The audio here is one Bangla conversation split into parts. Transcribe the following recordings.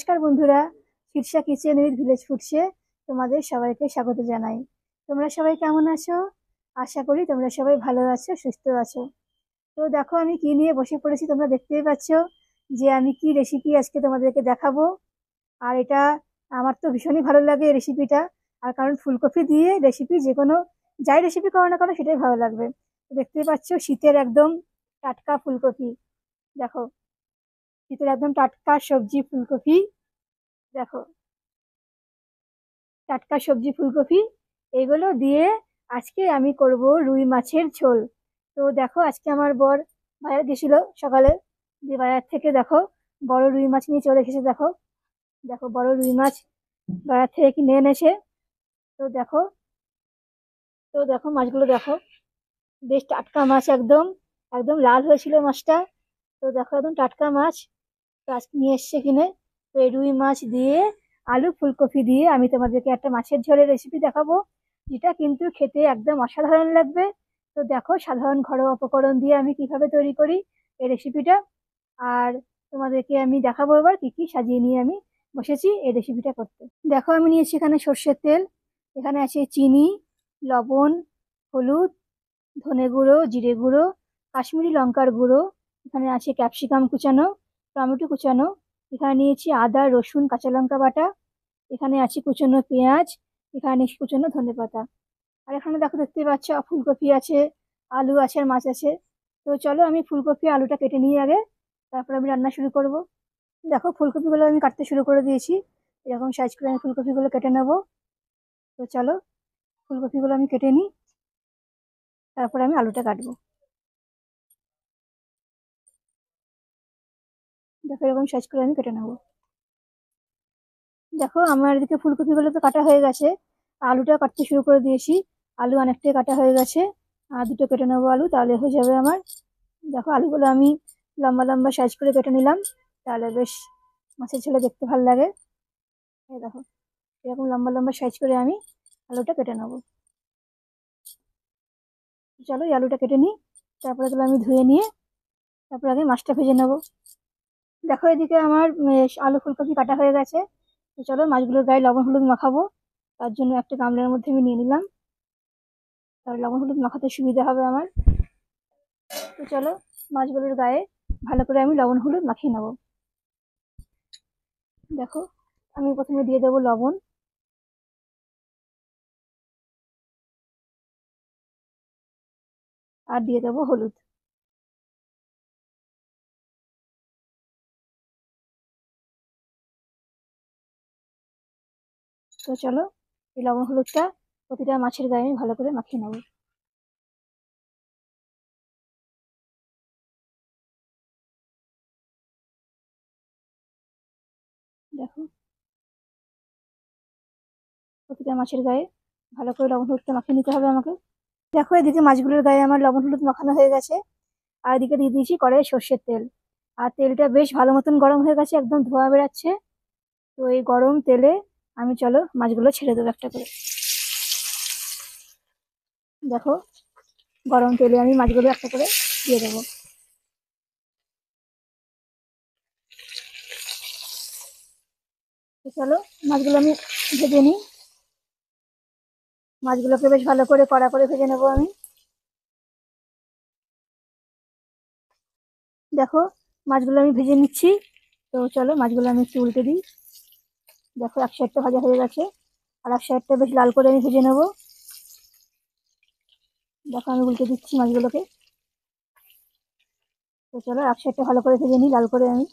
নমস্কার বন্ধুরা, শীর্ষা কিচেন উইথ ভিলেজ ফুডসে তোমাদের সবাইকে স্বাগত জানাই। তোমরা সবাই কেমন আছো? আশা করি তোমরা সবাই ভালো আছো, সুস্থ আছো। তো দেখো আমি কি নিয়ে বসে পড়েছি, তোমরা দেখতেই পাচ্ছ যে আমি কি রেসিপি আজকে তোমাদেরকে দেখাবো। আর এটা আমার তো ভীষণই ভালো লাগে এই রেসিপিটা। আর কারণ ফুলকপি দিয়ে রেসিপি যে কোনো যাই রেসিপি করো না কেন সেটাই ভালো লাগবে। তো দেখতেই পাচ্ছ শীতের একদম টাটকা ফুলকপি। দেখো, শীতের একদম টাটকা সবজি ফুলকপি। দেখো, টাটকা সবজি ফুলকপি এগুলো দিয়ে আজকে আমি করব রুই মাছের ঝোল। তো দেখো আজকে আমার বর বাজার গেছিল সকালে, দিয়ে বাজার থেকে দেখো বড় রুই মাছ নিয়ে চলে এসেছে। দেখো দেখো বড় রুই মাছ বাজার থেকে কিনে এনেছে। তো দেখো, মাছগুলো দেখো, বেশ টাটকা মাছ, একদম একদম লাল হয়েছিল মাছটা। তো দেখো একদম টাটকা মাছ। তো আজকে নিয়ে এসছে কিনে। তো এই রুই মাছ দিয়ে আলু ফুলকপি দিয়ে আমি তোমাদেরকে একটা মাছের ঝোলের রেসিপি দেখাবো, যেটা কিন্তু খেতে একদম অসাধারণ লাগবে। তো দেখো সাধারণ ঘরোয়া উপকরণ দিয়ে আমি কিভাবে তৈরি করি এই রেসিপিটা। আর তোমাদেরকে আমি দেখাবো এবার কি কি সাজিয়ে নিয়ে আমি বসেছি এই রেসিপিটা করতে। দেখো আমি নিয়েছি এখানে সর্ষের তেল, এখানে আছে চিনি, লবণ, হলুদ, ধনে গুঁড়ো, জিরে গুঁড়ো, কাশ্মীরি লঙ্কার গুঁড়ো, এখানে আছে ক্যাপসিকাম কুচানো, টমেটো কুচানো, এখানে নিয়েছি আদা রসুন কাঁচা লঙ্কা বাটা, এখানে আছে কুচনো পেঁয়াজ, এখানে কুচনো ধনেপাতা। আর এখানে দেখো দেখতে পাচ্ছ ফুলকপি আছে, আলু আছে আর মাছ আছে। তো চলো আমি ফুলকপি আলুটা কেটে নিয়ে আগে, তারপর আমি রান্না শুরু করব। দেখো ফুলকপিগুলো আমি কাটতে শুরু করে দিয়েছি, এরকম সাইজ করে আমি ফুলকপিগুলো কেটে নেব। তো চলো ফুলকপিগুলো আমি কেটে নিই, তারপর আমি আলুটা কাটবো। দেখো এরকম সাইজ করে আমি কেটে নেবো। দেখো আমার এদিকে ফুলকপিগুলো তো কাটা হয়ে গেছে, আলুটা কাটতে শুরু করে দিয়েছি। আলু অনেকটাই কাটা হয়ে গেছে, আর দুটো কেটে নেবো আলু, তাহলে হয়ে যাবে আমার। দেখো আলুগুলো আমি লম্বা লম্বা সাইজ করে কেটে নিলাম, তাহলে বেশ মাছের ঝোলে দেখতে ভালো লাগে। এই দেখো এরকম লম্বা লম্বা সাইজ করে আমি আলুটা কেটে নেবো। চলো এই আলুটা কেটে নিই, তারপরে এগুলো আমি ধুয়ে নিয়ে তারপরে আগে মাছটা ভেজে নেবো। দেখো এদিকে আমার আলু ফুলকপি কাটা হয়ে গেছে। তো চলো মাছগুলোর গায়ে লবণ হলুদ মাখাবো, তার জন্য একটা গামলার মধ্যে আমি নিয়ে নিলাম, তাহলে লবণ হলুদ মাখাতে সুবিধা হবে আমার। তো চলো মাছগুলোর গায়ে ভালো করে আমি লবণ হলুদ মাখিয়ে নেবো। দেখো আমি প্রথমে দিয়ে দেবো লবণ, আর দিয়ে দেবো হলুদ। তো চলো এই লবণ হলুদটা প্রতিটা মাছের গায়ে আমি ভালো করে মাখিয়ে নেবো। দেখো প্রতিটা মাছের গায়ে ভালো করে লবণ হলুদটা মাখিয়ে নিতে হবে আমাকে। দেখো এদিকে মাছগুলোর গায়ে আমার লবণ হলুদ মাখানো হয়ে গেছে, আর এদিকে দিয়ে দিয়েছি কড়াইয়ে সর্ষের তেল। আর তেলটা বেশ ভালো মতন গরম হয়ে গেছে, একদম ধোঁয়া বেরাচ্ছে। তো এই গরম তেলে আমি চলো মাছগুলো ছেড়ে দেবো একটা করে। দেখো গরম তেলে আমি মাছগুলো একটা করে দিয়ে দেবো। তো চলো মাছগুলো আমি ভেজে নিই, মাছগুলোকে বেশ ভালো করে কড়া করে ভেজে নেবো আমি। দেখো মাছগুলো আমি ভেজে নিচ্ছি। তো চলো মাছগুলো আমি একটু উল্টে দিই। দেখো এক সাইডটা ভাজা হয়ে গেছে, আর এক সাইডটা বেশ লাল করে আমি ভেজে নেবো। দেখো আমি উল্টে দিচ্ছি মাছগুলোকে। তো চলো এক সাইডটা ভালো করে ভেজে নিই লাল করে আমি।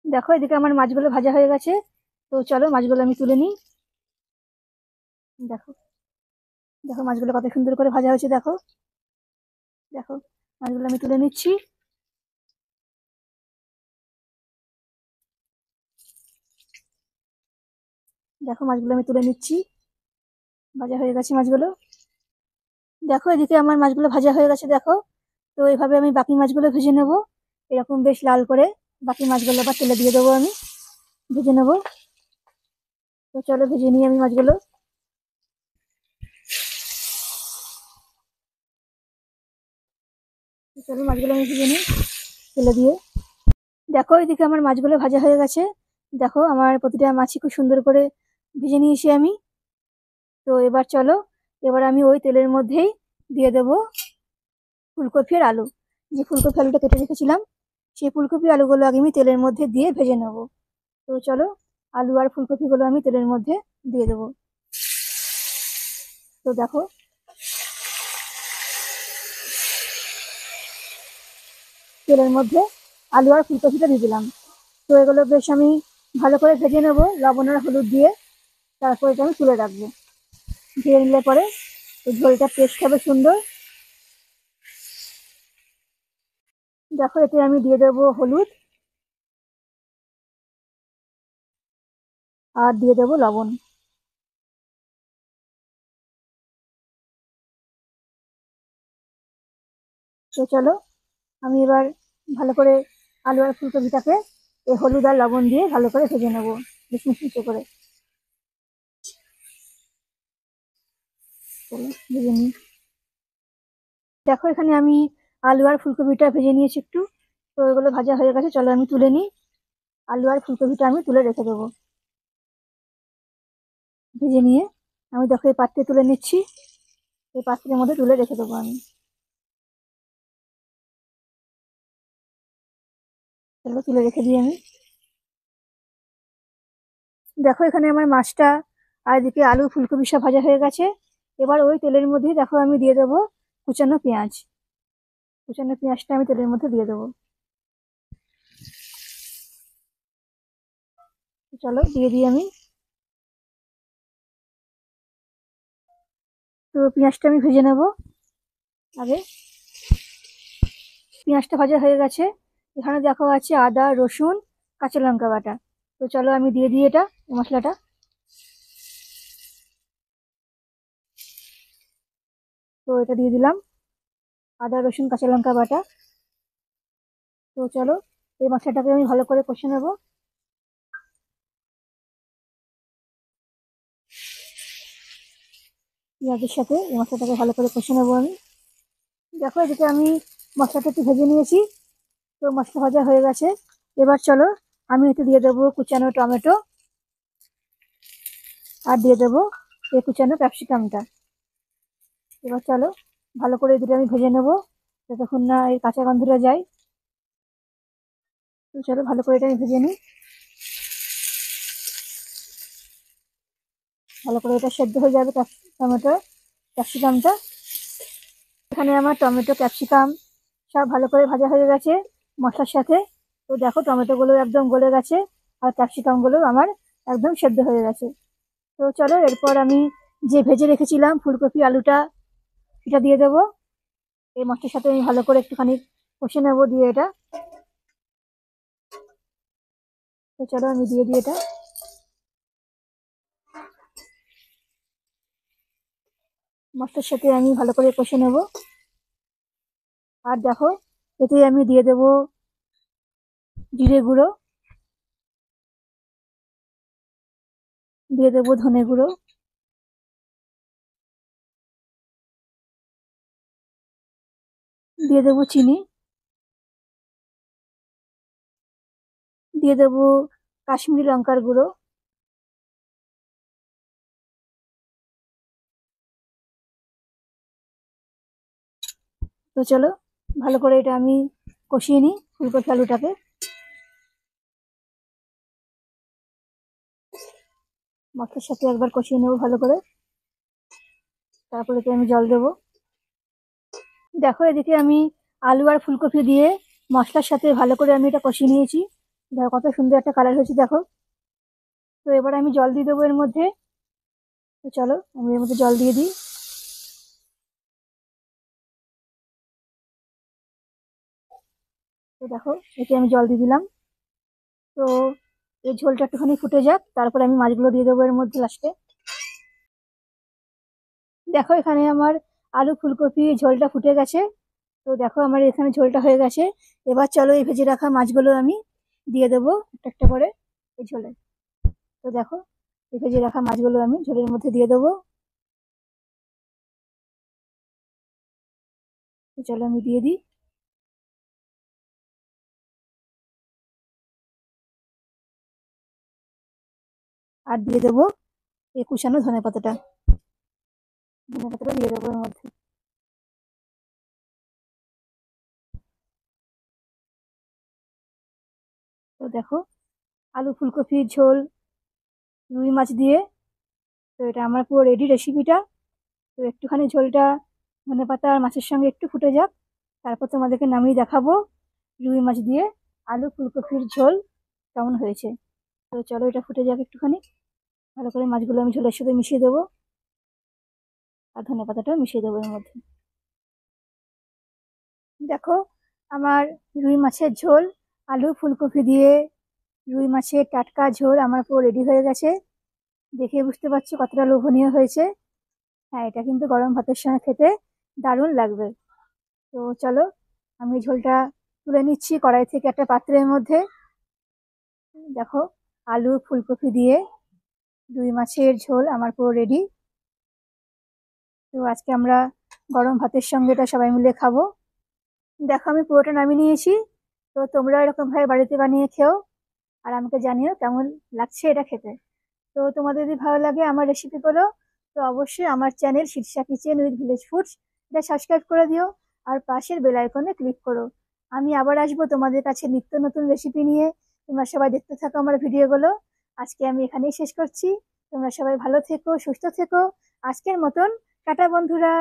দেখো এদিকে আমার মাছগুলো ভাজা হয়ে গেছে। তো চলো মাছগুলো আমি তুলে নিই। দেখো দেখো মাছগুলো কত সুন্দর করে ভাজা হয়েছে। দেখো দেখো মাছগুলো আমি তুলে নিচ্ছি। দেখো মাছগুলো আমি তুলে নিচ্ছি, ভাজা হয়ে গেছে মাছগুলো। দেখো এদিকে আমার মাছগুলো ভাজা হয়ে গেছে। দেখো তো এইভাবে আমি বাকি মাছগুলো ভেজে নেবো, এরকম বেশ লাল করে। বাকি মাছগুলো আবার তেলে দিয়ে দেবো, আমি ভেজে নেবো। তো চলো ভেজে নিই আমি মাছগুলো। চলো মাছগুলো আমি ভেজে নিই তেলে দিয়ে। দেখো এদিকে আমার মাছগুলো ভাজা হয়ে গেছে। দেখো আমার প্রতিটা মাছই খুব সুন্দর করে ভেজে নিয়েছি আমি। তো এবার চলো, এবার আমি ওই তেলের মধ্যেই দিয়ে দেবো ফুলকপি আর আলু। যে ফুলকপি আলুটা কেটে রেখেছিলাম, সেই ফুলকপি আলুগুলো আগে আমি তেলের মধ্যে দিয়ে ভেজে নেব। তো চলো, আলু আর ফুলকপিগুলো আমি তেলের মধ্যে দিয়ে দেবো। তো দেখো, তেলের মধ্যে আলু আর ফুলকপিটা দিয়ে দিলাম। তো এগুলো বেশ আমি ভালো করে ভেজে নেবো লবণ আর হলুদ দিয়ে। তারপর এটা আমি তুলে রাখবো। দিয়ে নিলে পরে ঝোলটা টেস্ট হবে সুন্দর। দেখো, এতে আমি দিয়ে দেবো হলুদ আর দিয়ে দেবো লবণ। তো চলো, আমি এবার ভালো করে আলু আর ফুলকপিটাকে এই হলুদ আর লবণ দিয়ে ভালো করে ভেজে নেবো, বেশ মিশমিশে করে। চলো ভেজে নিই। দেখো, এখানে আমি আলু আর ফুলকপিটা ভেজে নিয়েছি একটু। তো এগুলো ভাজা হয়ে গেছে, চলো আমি তুলে নিই। আলু আর ফুলকপিটা আমি তুলে রেখে দেবো ভেজে নিয়ে। আমি দেখো এই পাত্রে তুলে নিচ্ছি। এই পাত্রের মধ্যে তুলে রেখে দেবো আমি। চলো তুলে রেখে দিই আমি। দেখো, এখানে আমার মাছটা আর এদিকে আলু ফুলকপি সব ভাজা হয়ে গেছে। এবার ওই তেলের মধ্যেই দেখো আমি দিয়ে দেবো কুচানো পেঁয়াজ। কুচানো পেঁয়াজটা আমি তেলের মধ্যে দিয়ে দেবো। চলো দিয়ে দিই আমি। তো পেঁয়াজটা আমি ভেজে নেবো আগে। পেঁয়াজটা ভাজা হয়ে গেছে। এখানে দেখো আছে আদা রসুন কাঁচা লঙ্কা বাটা। তো চলো আমি দিয়ে দিই এটা, এই মশলাটা। তো এটা দিয়ে দিলাম, আদা রসুন কাঁচা লঙ্কা বাটা। তো চলো, এই মশলাটাকে আমি ভালো করে কষে নেবো পেঁয়াজের সাথে। এই মশলাটাকে ভালো করে কষে নেবো আমি। দেখো, এদিকে আমি মশলাটা একটু ভেজে নিয়েছি। তো মশলা ভাজা হয়ে গেছে। এবার চলো, আমি একটু দিয়ে দেবো কুচানো টমেটো আর দিয়ে দেবো এই কুচানো ক্যাপসিকামটা। এবার চলো, ভালো করে এই দুটো আমি ভেজে নেবো যতক্ষণ না এই কাঁচা গন্ধটা যায়। তো চলো ভালো করে এটা আমি ভেজে নিই। ভালো করে এটা সেদ্ধ হয়ে যাবে টমেটো ক্যাপসিকামটা। এখানে আমার টমেটো ক্যাপসিকাম সব ভালো করে ভাজা হয়ে গেছে মশলার সাথে। তো দেখো, টমেটো গুলো একদম গলে গেছে আর ক্যাপসিকাম গুলো আমার একদম সেদ্ধ হয়ে গেছে। তো চলো, এরপর আমি যে ভেজে রেখেছিলাম ফুলকপি আলুটা, সেটা দিয়ে দেবো। এই মশলার সাথে আমি ভালো করে একটুখানি কষে নেবো দিয়ে এটা। তো চলো আমি দিয়ে দিই এটা। মশলার সাথে আমি ভালো করে কষে নেব। আর দেখো, এতে আমি দিয়ে দেবো জিরে গুঁড়ো, দিয়ে দেবো ধনে গুঁড়ো, দিয়ে দেবো চিনি, দিয়ে দেবো কাশ্মীরি লঙ্কার গুঁড়ো। তো চলো, ভালো করে এটা আমি কষিয়ে নিই ফুলকপি আলুটাকে। মশলার সাথে একবার কষিয়ে নেবো ভালো করে। তারপরে এতে আমি জল দেবো। দেখো, এদিকে আমি আলু আর ফুলকপি দিয়ে মশলার সাথে ভালো করে আমি এটা কষিয়ে নিয়েছি। দেখো কত সুন্দর একটা কালার হয়েছে দেখো। তো এবার আমি জল দিয়ে দেবো এর মধ্যে। তো চলো আমি এর মধ্যে জল দিয়ে দিই। তো দেখো, এতে আমি জল দিয়ে দিলাম। তো এই ঝোলটা একটুখানি ফুটে যাক, তারপরে আমি মাছগুলো দিয়ে দেবো এর মধ্যে লাস্টে। দেখো, এখানে আমার আলু ফুলকপি ঝোলটা ফুটে গেছে। তো দেখো আমার এখানে ঝোলটা হয়ে গেছে। এবার চলো এই ভেজে রাখা মাছগুলো আমি দিয়ে দেবো একটা একটা করে এই ঝোলে। তো দেখো, এই ভেজে রাখা মাছগুলো আমি ঝোলের মধ্যে দিয়ে দেবো। তো চলো আমি দিয়ে দিই। আর দিয়ে দেবো এই কুচানো ধনেপাতাটা দিয়ে দেবো এর মধ্যে। তো দেখো আলু ফুলকপির ঝোল রুই মাছ দিয়ে, তো এটা আমার পুরো রেডি রেসিপিটা। তো একটুখানি ঝোলটা ধনেপাতা আর মাছের সঙ্গে একটু ফুটে যাক, তারপর তোমাদেরকে নামিয়ে দেখাবো রুই মাছ দিয়ে আলু ফুলকপির ঝোল কেমন হয়েছে। তো চলো এটা ফুটে যাক একটুখানি, ভালো করে মাছগুলো আমি ঝোলের সাথে মিশিয়ে দেবো আর ধনেপাতাটাও মিশিয়ে দেবো এর মধ্যে। দেখো আমার রুই মাছের ঝোল আলু ফুলকপি দিয়ে রুই মাছের টাটকা ঝোল আমার পুরো রেডি হয়ে গেছে। দেখে বুঝতে পারছো কতটা লোভনীয় হয়েছে। হ্যাঁ, এটা কিন্তু গরম ভাতের সঙ্গে খেতে দারুণ লাগবে। তো চলো আমি ঝোলটা তুলে নিচ্ছি কড়াই থেকে একটা পাত্রের মধ্যে। দেখো আলু ফুলকপি দিয়ে রুই মাছের ঝোল আমার পুরো রেডি। তো আজকে আমরা গরম ভাতের সঙ্গে এটা সবাই মিলে খাবো। দেখো আমি পুরোটা নামিয়ে নিয়েছি। তো তোমরা এরকম ভাবে বাড়িতে বানিয়ে খেও আর আমাকে জানিও কেমন লাগছে এটা খেতে। তো তোমাদের যদি ভালো লাগে আমার রেসিপিগুলো, তো অবশ্যই আমার channel Shirsha kitchen with village foods এটা সাবস্ক্রাইব করে দিও আর পাশের বেল আইকনে ক্লিক করো। আমি আবার আসবো তোমাদের কাছে নিত্য নতুন রেসিপি নিয়ে। তোমরা সবাই দেখতে থাকো আমার ভিডিওগুলো। আজকে আমি এখানেই শেষ করছি। তোমরা সবাই ভালো থেকো, সুস্থ থেকো। আজকের মতন টাটা বন্ধুরা।